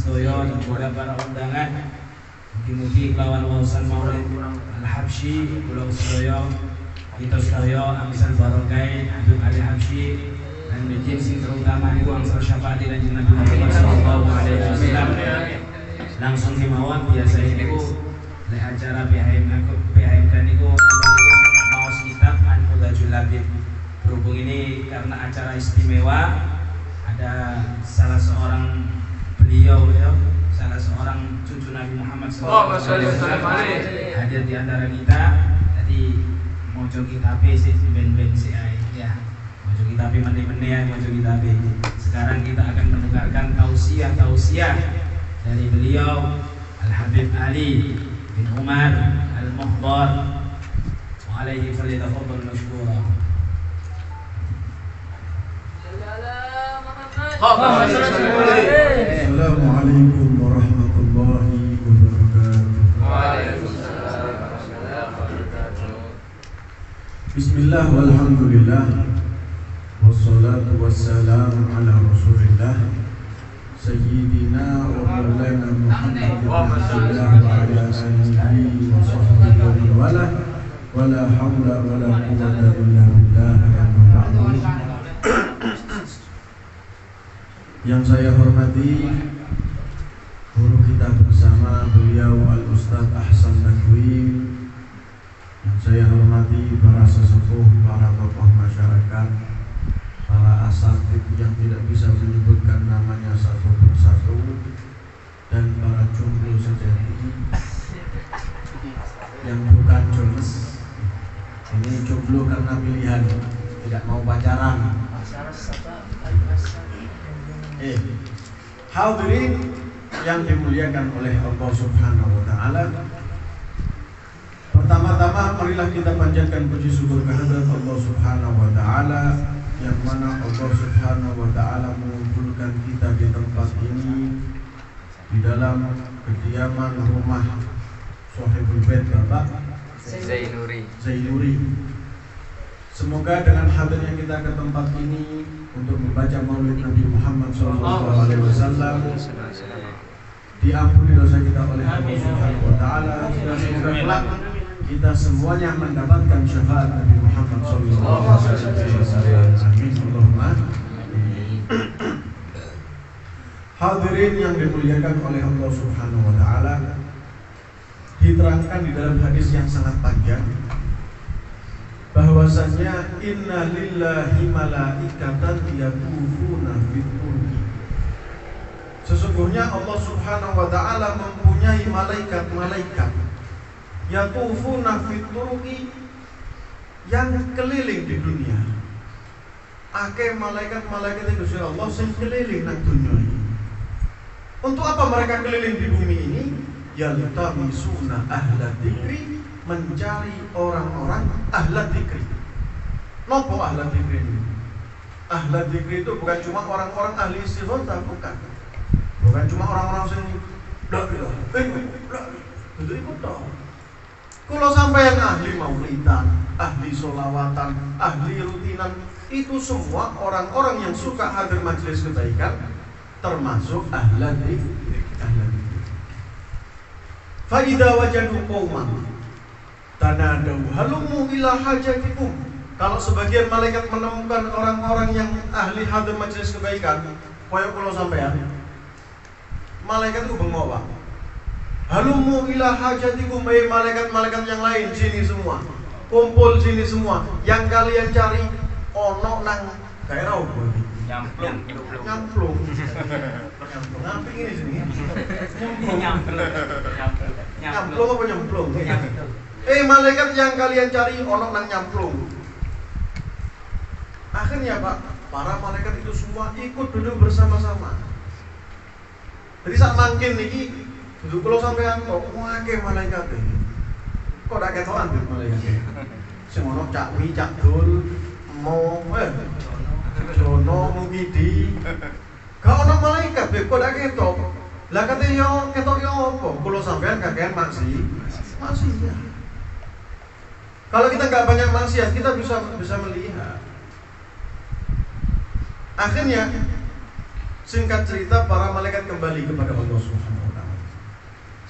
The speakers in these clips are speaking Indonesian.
sedaya dan juga para undangan. Mugi-mugi kelawan wawasan Maulid Al-Habsyi kula sedaya kita sedaya amisan barokah Habib Ali Habsyi dan izin sing terutama niku angsal syafaat Kanjeng Nabi Muhammad sallallahu alaihi wasallam. Langsung kemawon biasa niku nek acara PHMK niku maos kitab An-Mudajul Labib. Berhubung ini karena acara istimewa, ada salah seorang beliau ya, salah seorang cucu Nabi Muhammad SAW hadir di antara kita. Jadi mojo kitab sih ben-ben sih ya. Mojo kitab meneh-meneh ya, mojo kitab. Sekarang kita akan mendengarkan tausiah dari beliau Al-Habib Ali bin Umar Al-Muhdar wa alaihi falyatafaddal mashkura. Assalamualaikum warahmatullahi wabarakatuh. Bismillah walhamdulillah wassalatu wassalamu ala rasulillah Sayyidina wa maulana Muhammadin sallallahu alaihi wa sahbihi wa la hawla wa la quwwata illa billah. Yang saya hormati guru kita bersama beliau Al-Ustadz Ahsan Naqwi, yang saya hormati para sesepuh, para tokoh masyarakat, para asatid yang tidak bisa menyebutkan namanya satu persatu, dan para jomblo sejati yang bukan jomblo. Ini jomblo karena pilihan, tidak mau pacaran. Hadirin yang dimuliakan oleh Allah Subhanahu wa taala. Pertama-tama marilah kita panjatkan puji syukur kehadirat Allah Subhanahu wa taala, yang mana Allah Subhanahu wa taala mengumpulkan kita di tempat ini, di dalam kediaman rumah Sohibul Bait Bapak Zainuri. Semoga dengan hadirnya kita ke tempat ini untuk membaca Maulid Nabi Muhammad SAW, diampuni dosa kita oleh Allah Subhanahu wa taala, dan semoga kelak kita semuanya mendapatkan syafaat Nabi Muhammad SAW. Amin Allahumma. Hadirin yang dimuliakan oleh Allah Subhanahu wa taala, diterangkan di dalam hadis yang sangat panjang bahwasanya inna lillahi malaikatan yatufuna fit turki. Sesungguhnya Allah Subhanahu wa taala mempunyai malaikat-malaikat yatufuna fit turki, yang keliling di dunia. Akeh malaikat-malaikat itu Allah sing keliling nang dunia ini. Untuk apa mereka keliling di bumi ini? Yaltamisuna ahla dzikri, mencari orang-orang ahla dzikri. Nopo ahla dzikri ini? Ahla dzikri itu bukan cuma orang-orang ahli istighotsah, bukan. Bukan cuma orang-orang sing itu ikut toh. Kalau sampai yang ahli maulidan, ahli solawatan, ahli rutinan, itu semua orang-orang yang suka hadir majelis kebaikan, termasuk ahla dzikri. Fa idza wajadu qauman tanadaw halumu ila hajatikum. Kalau sebagian malaikat menemukan orang-orang yang ahli hadir majelis kebaikan, koyo kula sampean, malaikat itu bengok, Pak. Halumu ila hajatikum, malaikat-malaikat yang lain sini semua. Kumpul sini semua. Yang kalian cari ono nang daerah opo? Nyamplung. Ngapain ini sini? Nyamplung apa nyemplung? Malaikat yang kalian cari ono nang nyamplung. Akhirnya Pak, para malaikat itu semua ikut duduk bersama-sama. Jadi saat mangkin niki, duduk kalau sampean kok akeh malaikat ini. Kok dak ketokan malaikat. Sing ono cakwi, cakdul, mau Jono mukidi. Gak ono malaikat kok dak ketok. Lah kate yo ketok yo apa? Kulo sampean kakean masih ya. Kalau kita nggak banyak maksiat, kita bisa melihat. Akhirnya Singkat cerita, para malaikat kembali kepada Allah Subhanahu wa ta'ala.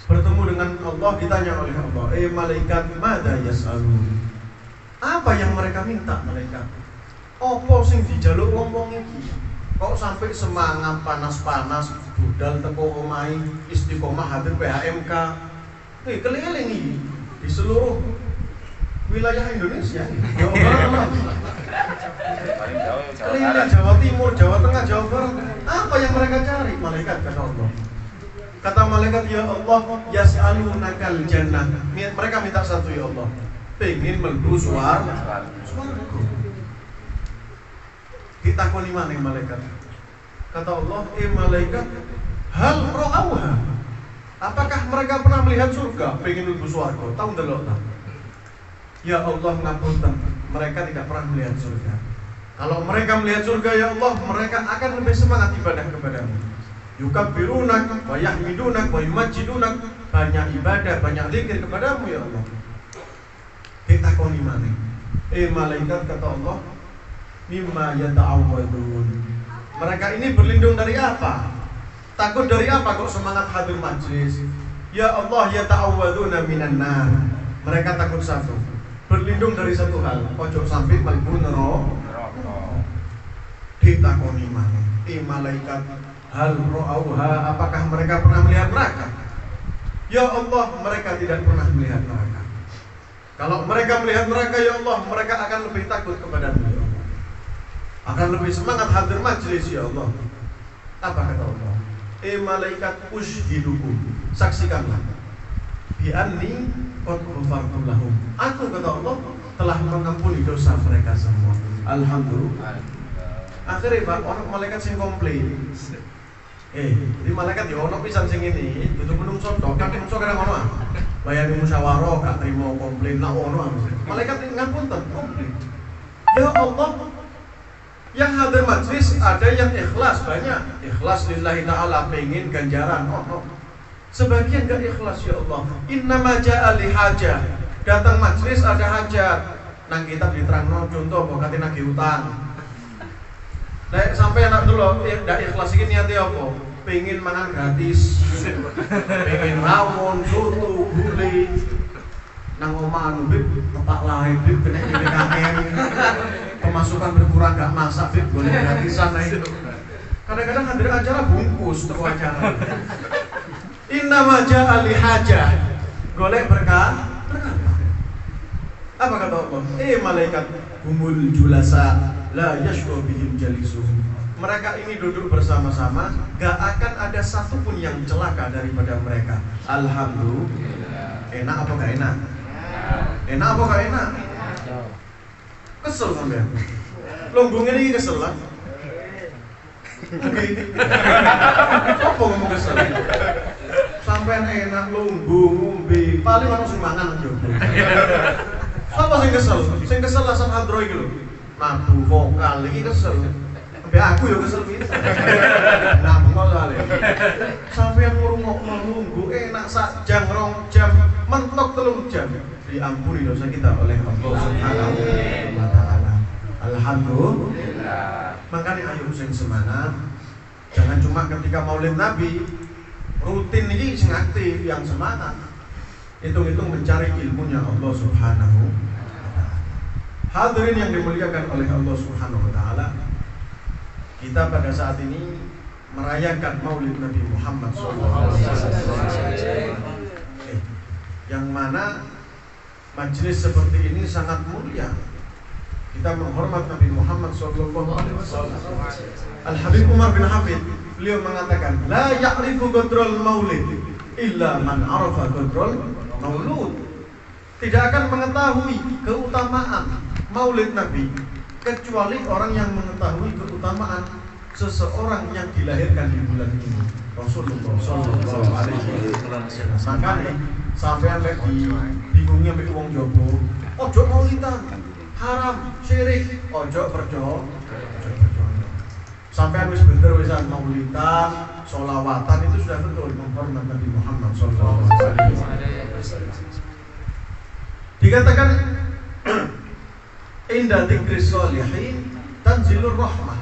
Bertemu dengan Allah, ditanya oleh Allah, malaikat, madza yas'alun? Apa yang mereka minta malaikat? Apa sing dijaluk wong-wong iki? Kok sampai semangat panas-panas budal teko omahe istiqomah hadir PHMK. Keliling iki di seluruh wilayah Indonesia. Keliling Jawa Timur, Jawa Tengah, Jawa Barat. Apa yang mereka cari? Malaikat, kata Allah. Kata malaikat, ya Allah, yas'alunakal jannah. Mereka minta satu, ya Allah, pengen mlebu swarga. Ditakoni maneh malaikat. Kata Allah, malaikat, hal ra'auha. Apakah mereka pernah melihat surga? Pengen mlebu swarga. Tahu ndelok ta? Ya Allah, ngapunten, mereka tidak pernah melihat surga. Kalau mereka melihat surga, ya Allah, mereka akan lebih semangat ibadah kepadamu. Yukabbirunak wa yahmidunak wa yumajidunak. Banyak ibadah, banyak zikir kepadamu, ya Allah. Ditakoni maneh. Malaikat, kata Allah, mimma yata'awwadun. Mereka ini berlindung dari apa? Takut dari apa kok semangat hadir majlis? Ya Allah, yata'awwaduna minan nar. Mereka takut satu, berlindung dari satu hal, ojo sampai mlebu neraka. Ditakoni maneh, malaikat, hal ra'auha, apakah mereka pernah melihat neraka? Ya Allah, mereka tidak pernah melihat neraka. Kalau mereka melihat neraka, ya Allah, mereka akan lebih takut kepadamu, ya Allah. Akan lebih semangat hadir majlis, ya Allah. Apa kata Allah? Malaikat, ushidukum, saksikanlah, bi anni qad ghafartu lahum. Aku, kata Allah, telah mengampuni dosa mereka semua. Alhamdulillah. Akhirnya Pak, orang malaikat sing komplain. Di malaikat ya ono pisan sing ini, dudu menungso tok, kan menungso kadang ono. Bayani musyawarah gak trimo komplain nak ono. Malaikat ngapunten komplain. Ya Allah, yang hadir majlis ada yang ikhlas, banyak ikhlas lillahi ta'ala, pengen ganjaran, sebagian gak ikhlas, ya Allah. Innama ja'a li hajah, datang majlis ada hajat. Nang kita diterangno contoh bokate nagih utang. Nek sampai anak dulu ndak ikhlas iki niate apa? Pengen mangan gratis, pengen rawon, soto, gulai. Nang omah bib tepak lae bib kena DKM. Pemasukan berkurang gak masak bib golek gratisan itu. Kadang-kadang hadir acara bungkus teko acara. Inna ma ja'a li hajah. Golek berkah. Apa kata Allah? Malaikat, humul julasa la yashqa bihim jalisuhum. Mereka ini duduk bersama-sama, gak akan ada satupun yang celaka daripada mereka. Alhamdulillah. Enak apa gak enak? Enak apa gak enak? Kesel sampean. Lombongnya ini kesel lah. Apa ngomong kesel? Sampean enak lombong, ngombe, paling ana sing mangan aja. Apa sing kesel? Sing kesel asal android lho. Nabu vokal iki kesel. Sampai aku ya kesel pisan. Nambol kali. Sampean ngrungokno nunggu enak sak jam 2 jam, mentok 3 jam. Diampuni dosa kita oleh Allah Subhanahu wa ta'ala. Alhamdulillah. Makanya ayo sing semangat. Jangan cuma ketika Maulid Nabi, rutin ini sing aktif, yang semangat. Hitung-hitung mencari ilmunya Allah Subhanahu wa ta'ala. Hadirin yang dimuliakan oleh Allah Subhanahu wa ta'ala, kita pada saat ini merayakan Maulid Nabi Muhammad SAW, yang mana majlis seperti ini sangat mulia. Kita menghormat Nabi Muhammad SAW. Al-Habib Umar bin Hafid, beliau mengatakan, la ya'rifu qadral maulid illa man arafa qadral maulud. Tidak akan mengetahui keutamaan Maulid Nabi kecuali orang yang mengetahui keutamaan seseorang yang dilahirkan di bulan ini, Rasulullah sallallahu alaihi wasallam. Makanya sampean lek bingungnya mek wong Jowo, ojo maulidan, haram, syirik, ojo percaya. Sampean wis bener wisan maulidan, sholawatan itu sudah betul menghormat Nabi Muhammad sallallahu alaihi wasallam. Dikatakan inda dzikri sholihin tanzilur rahmah.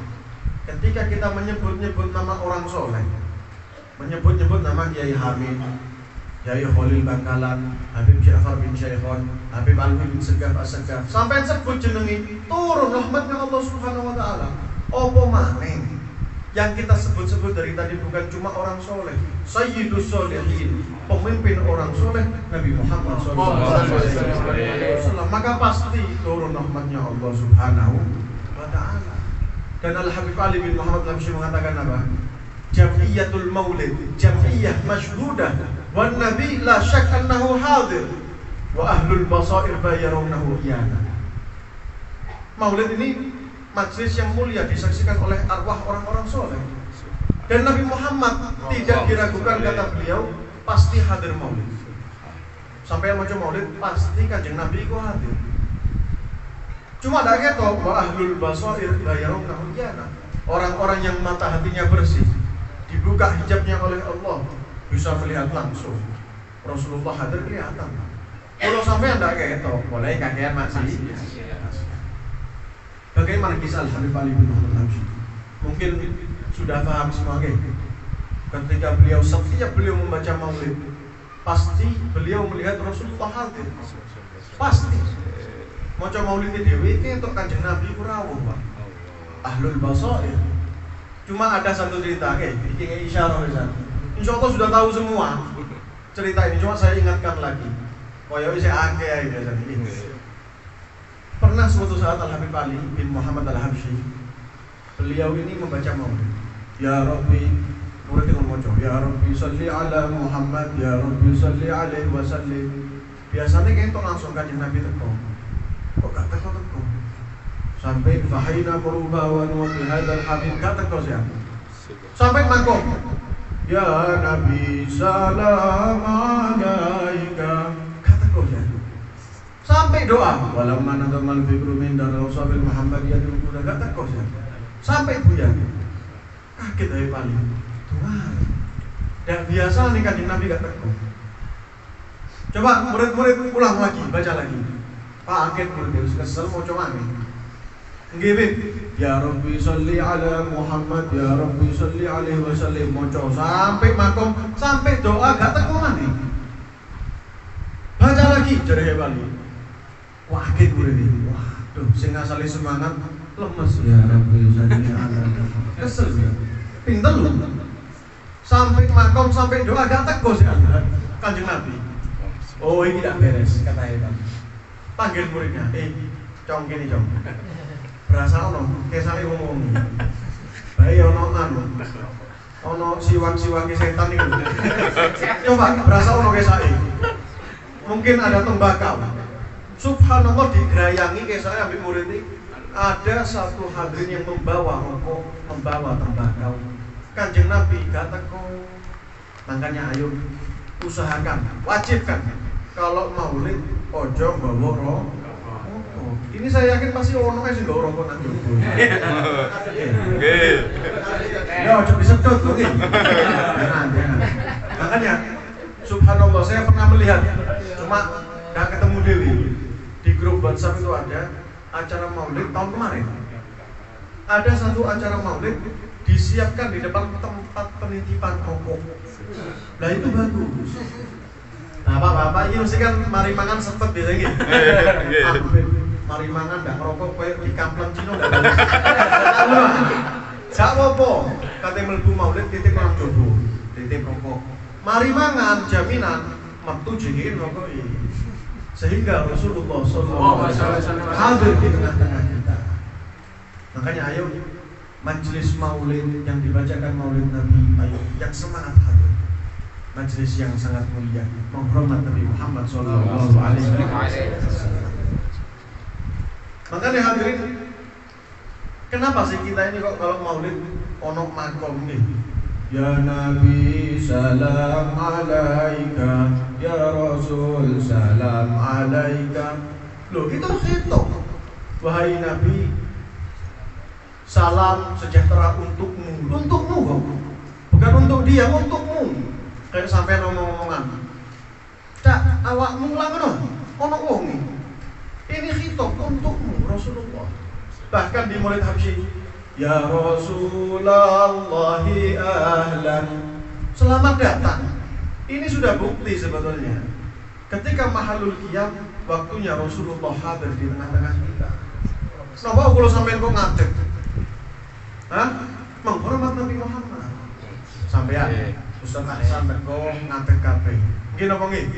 ketika kita menyebut-nyebut nama orang soleh, menyebut-nyebut nama Kiai Hamid, Kiai Khalil Bangkalan, Habib Ja'far bin Syekhon, Habib Alwi bin Segaf As-Segaf, sampai sebut jenengi, turun rahmatnya Allah Subhanahu wa taala. Opo maneh yang kita sebut-sebut dari tadi bukan cuma orang soleh, Sayyidus Sholihin, pemimpin orang soleh Nabi Muhammad SAW. Maka pasti turun rahmatnya Allah Subhanahu wa taala. Dan Al-Habib Ali bin Muhammad Al-Habsyi mengatakan apa? Jam'iyatul Maulid, jam'iyah masyhudah, wan Nabi la syak annahu hadir, wa ahlul basair bayarunahu iyana. Maulid ini majlis yang mulia disaksikan oleh arwah orang-orang soleh. Dan Nabi Muhammad tidak diragukan, kata beliau, pasti hadir maulid. Sampai yang macam maulid pasti kanjeng Nabi itu hadir. Cuma ada ketok wa ahlul basair bayarunahu iyana. Orang-orang yang mata hatinya bersih, dibuka hijabnya oleh Allah, bisa melihat langsung Rasulullah hadir kelihatan. Kalau sampai anda ketok, boleh kakean masih. Bagaimana kisah Al-Habib Ali bin Muhammad Al-Habsyi? Mungkin sudah paham semua ketika setiap beliau membaca maulid, pasti beliau melihat Rasulullah hadir. Pasti. Maca maulid dhewe iki entuk kanjeng Nabi rawuh, Pak. Ahlul basair. Cuma ada satu cerita iki isyarah Ustaz. Insyaallah sudah tahu semua cerita ini, cuma saya ingatkan lagi. Koyo isih akeh iki. Pernah suatu saat Al-Habib Ali bin Muhammad Al-Habsyi, beliau ini membaca maulid. Ya Rabbi, murid dengan moco, ya Rabbi salli ala Muhammad, ya Rabbi salli alaihi wa sallim. Biasanya kayak itu langsung kanjeng Nabi teko. Kok gak teko? Sampai fahina merubawan wa bihadzal habib gak teko siapa. Sampai makom. Ya Nabi salam alaika. Gak teko siapa. Sampai doa walamma nadamal fikru min darausabil muhammadiyatil huda gak teko siapa. Sampai buyan. Kaget aja paling. Tuhan. Dan biasa nih kanjeng Nabi gak teko. Coba murid-murid ulang lagi, baca lagi. Pak kaget murid kesel mau coba nih. Nggih, ya Rabbi sholli ala Muhammad, ya Rabbi sholli alaihi wasallam, maca sampai makom, sampai doa gak teko maneh. Baca lagi jare bali. Wah, kaget murid. Waduh, sing asale semangat lemes. Ya Rabbi sholli ala Muhammad. Kesel ya. Pinter lho. Sampai makom, sampai doa gak teko sih kanjeng Nabi. Oh, ini tidak beres, kata Heban. Panggil muridnya, cong gini cong. Berasa ono, kesane ngomong. Bae ono anu. Ono siwak-siwak setan itu. Coba berasa ono kesake. Mungkin ada tembakau. Subhanallah digerayangi kesake ambek murid iki. Ada satu hadirin yang membawa rokok, membawa tembakau. Kanjeng Nabi gak teko. Makanya ayo usahakan, wajibkan kalau maulid ojo bawa rokok. Ini saya yakin pasti ono sing nggawa rokok nang jowo. Nggih. Ya ojo disedot lho nggih. Makanya subhanallah saya pernah melihat, cuma gak ketemu dewi. Di grup WhatsApp itu ada acara maulid tahun kemarin. Ada satu acara maulid disiapkan di depan tempat penitipan rokok. Nah itu bagus. Nah bapak-bapak ini mesti kan mari mangan sepet biasanya gitu. Mari mangan ndak ngerokok kayak di kampung Cina ndak bagus. Sak apa? Kate mlebu maulid titip orang jowo, titip rokok. Mari mangan jaminan metu jenenge rokok iki. Sehingga Rasulullah sallallahu alaihi wasallam hadir di tengah-tengah kita. Makanya ayo majelis maulid yang dibacakan maulid Nabi, ayo yang semangat hadir. Majelis yang sangat mulia menghormat Nabi Muhammad sallallahu alaihi wasallam. Makanya hadirin, kenapa sih kita ini kok kalau maulid ono makom nih? Ya Nabi salam alaika, ya Rasul salam alaika. Loh itu khitab. Wahai Nabi, salam sejahtera untukmu. Untukmu kok. Bukan untuk dia, untukmu. Kayak sampai ngomong-ngomongan. Cak, awakmu lah ngono. Ono wong iki. Ini khitab untukmu Rasulullah. Bahkan di Maulid Habsyi Ya Rasulallahi ahlan. Selamat datang. Ini sudah bukti sebetulnya. Ketika mahalul qiyam, waktunya Rasulullah hadir di tengah-tengah kita. Napa kula sampeyan kok ngadeg? Hah? Menghormat Nabi Muhammad. Sampeyan Ustaz Ahsan teko ngadeg kabeh. Nggih napa nggih?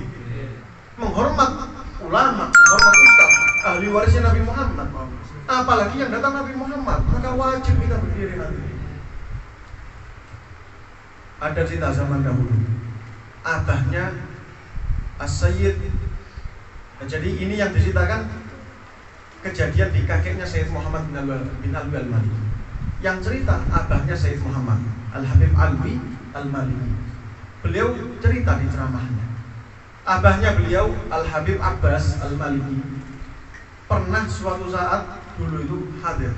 Menghormat ulama, menghormat ustaz, ahli warisnya Nabi Muhammad. Apalagi yang datang Nabi Muhammad, maka wajib kita berdiri nanti. Ada cerita zaman dahulu. Abahnya As-Sayyid. Jadi ini yang diceritakan kejadian di kakeknya Sayyid Muhammad bin Alwi Al-Maliki. Yang cerita abahnya Sayyid Muhammad Al-Habib Alwi Al-Maliki. Beliau cerita di ceramahnya. Abahnya beliau Al-Habib Abbas Al-Maliki pernah suatu saat dulu itu hadir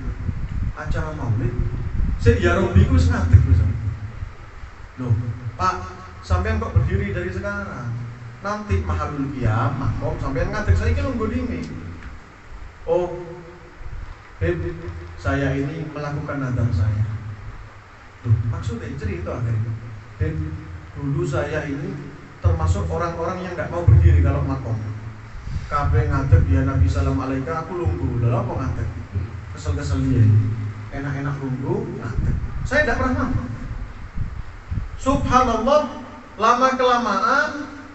acara maulid. Ya Robi ku ngadeg loh, Pak, sampean kok berdiri dari sekarang? Nanti mahalul qiyam, makom sampean ngadeg saiki nunggu dini. Oh, Beb, saya ini melakukan nadar saya. Loh, maksudnya cerita akhirnya. Beb, dulu saya ini termasuk orang-orang yang nggak mau berdiri kalau makom. Kabeh ngadeg ya Nabi sallallahu alaihi wasallam, aku lungguh. Lha apa ngadeg? Kesel-kesel dia. Enak-enak lungguh, ngadeg. Saya tidak pernah mampu. Subhanallah, lama kelamaan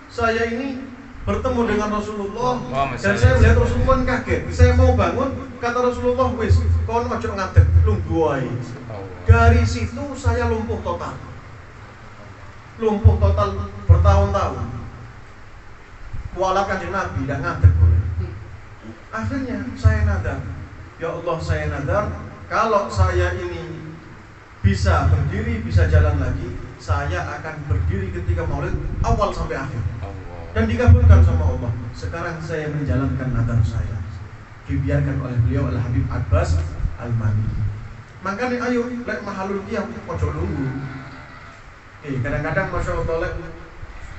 saya ini bertemu dengan Rasulullah dan saya melihat Rasulullah kaget. Saya mau bangun, kata Rasulullah, wis, kon ojo ngadeg, lungguh wae. Dari situ saya lumpuh total. Lumpuh total bertahun-tahun. Kuala Kanjeng Nabi tidak ngadeg boleh. Akhirnya saya nadar, ya Allah, saya nadar kalau saya ini bisa berdiri, bisa jalan lagi, saya akan berdiri ketika maulid awal sampai akhir. Dan dikabulkan sama Allah. Sekarang saya menjalankan nadar saya. Dibiarkan oleh beliau Al-Habib Abbas Al-Maliki. Makanya ayo lek mahalul qiyam ojo nunggu. Kadang-kadang Masya Allah lek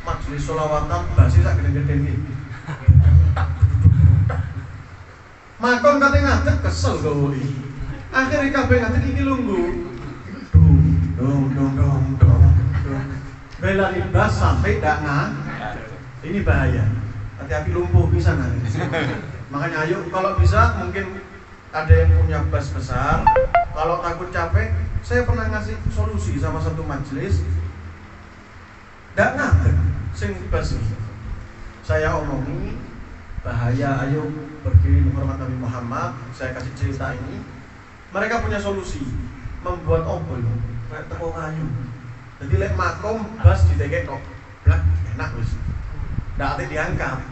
majelis sholawatan basi sak gede-gede iki. Makon kate ngadeg kesel kowe. Akhire kabeh ngadeg iki lungguh. Dong. Bela libas sampai dak ini bahaya. Hati-hati lumpuh bisa nanti. Makanya ayo kalau bisa mungkin ada yang punya bas besar. Kalau takut capek, saya pernah ngasih solusi sama satu majelis. Dak ngadeg sing bas ini. Saya omongi bahaya, ayo berdiri menghormat Nabi Muhammad. Saya kasih cerita ini. Mereka punya solusi, membuat obol kayak tepung kayu. Jadi lek makom bas ditegek kok, blak enak wis. Ndak ate diangkat.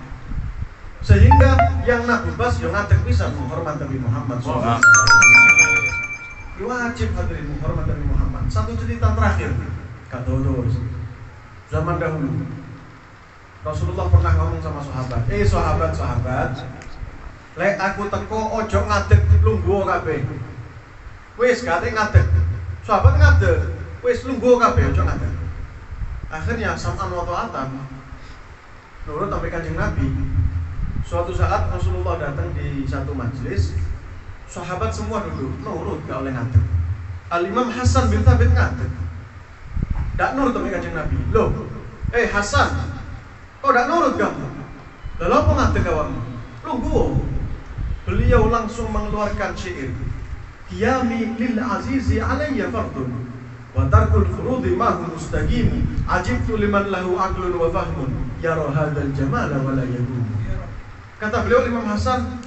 Sehingga yang nabi bas yang ngadeg bisa menghormat Nabi Muhammad sallallahu alaihi wasallam. Wajib hadirin menghormat Nabi Muhammad. Satu cerita terakhir. Kadodo. Zaman dahulu Rasulullah pernah ngomong sama sahabat, sahabat, lek aku teko ojo ngadeg lungguh kabeh. Wis kate ngadeg. Sahabat ngadeg. Wis lungguh kabeh ojo ngadeg. Akhirnya sam'an wa ta'atan nurut sampai Kanjeng Nabi. Suatu saat Rasulullah datang di satu majelis, sahabat semua duduk, nurut gak oleh ngadeg. Al-Imam Hasan bin Thabit ngadeg. Dak nurut sampai Kanjeng Nabi. Loh, Hasan, kok dak nurut kamu? Lalu apa ngadeg awakmu? Lungguh. Beliau langsung mengeluarkan syair. Qiyami lil azizi alayya fardun wa tarkul furudi ma hu mustaqim. Ajibtu liman lahu aqlun wa fahmun yara hadzal jamala wa la yaqum. Kata beliau Imam Hasan,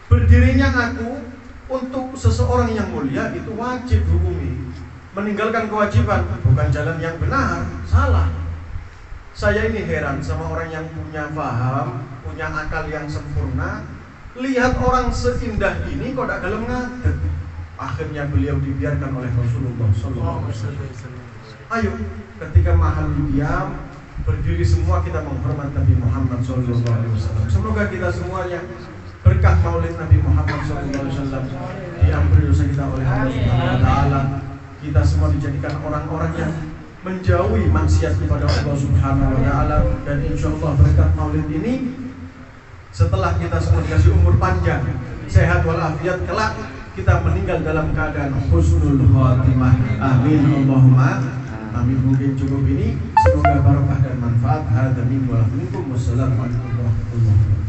berdirinya aku untuk seseorang yang mulia itu wajib hukumi. Meninggalkan kewajiban bukan jalan yang benar, salah. Saya ini heran sama orang yang punya paham, punya akal yang sempurna. Lihat orang seindah ini kok tidak dalam ngadeg. Akhirnya beliau dibiarkan oleh Rasulullah sallallahu alaihi wasallam. Ayo, ketika mahalul qiyam berdiri semua kita menghormat Nabi Muhammad sallallahu alaihi wasallam. Semoga kita semuanya berkah maulid Nabi Muhammad sallallahu alaihi wasallam diampuni dosa kita oleh Allah Subhanahu wa taala. Kita semua dijadikan orang-orang yang menjauhi maksiat kepada Allah Subhanahu wa taala, dan insyaallah berkat maulid ini setelah kita semua dikasih umur panjang, sehat walafiat kelak, kita meninggal dalam keadaan husnul khatimah. Amin Allahumma amin. Mungkin cukup ini, semoga barokah dan manfaat. Hadza minkum wa minkum. Wassalamualaikum warahmatullahi wabarakatuh.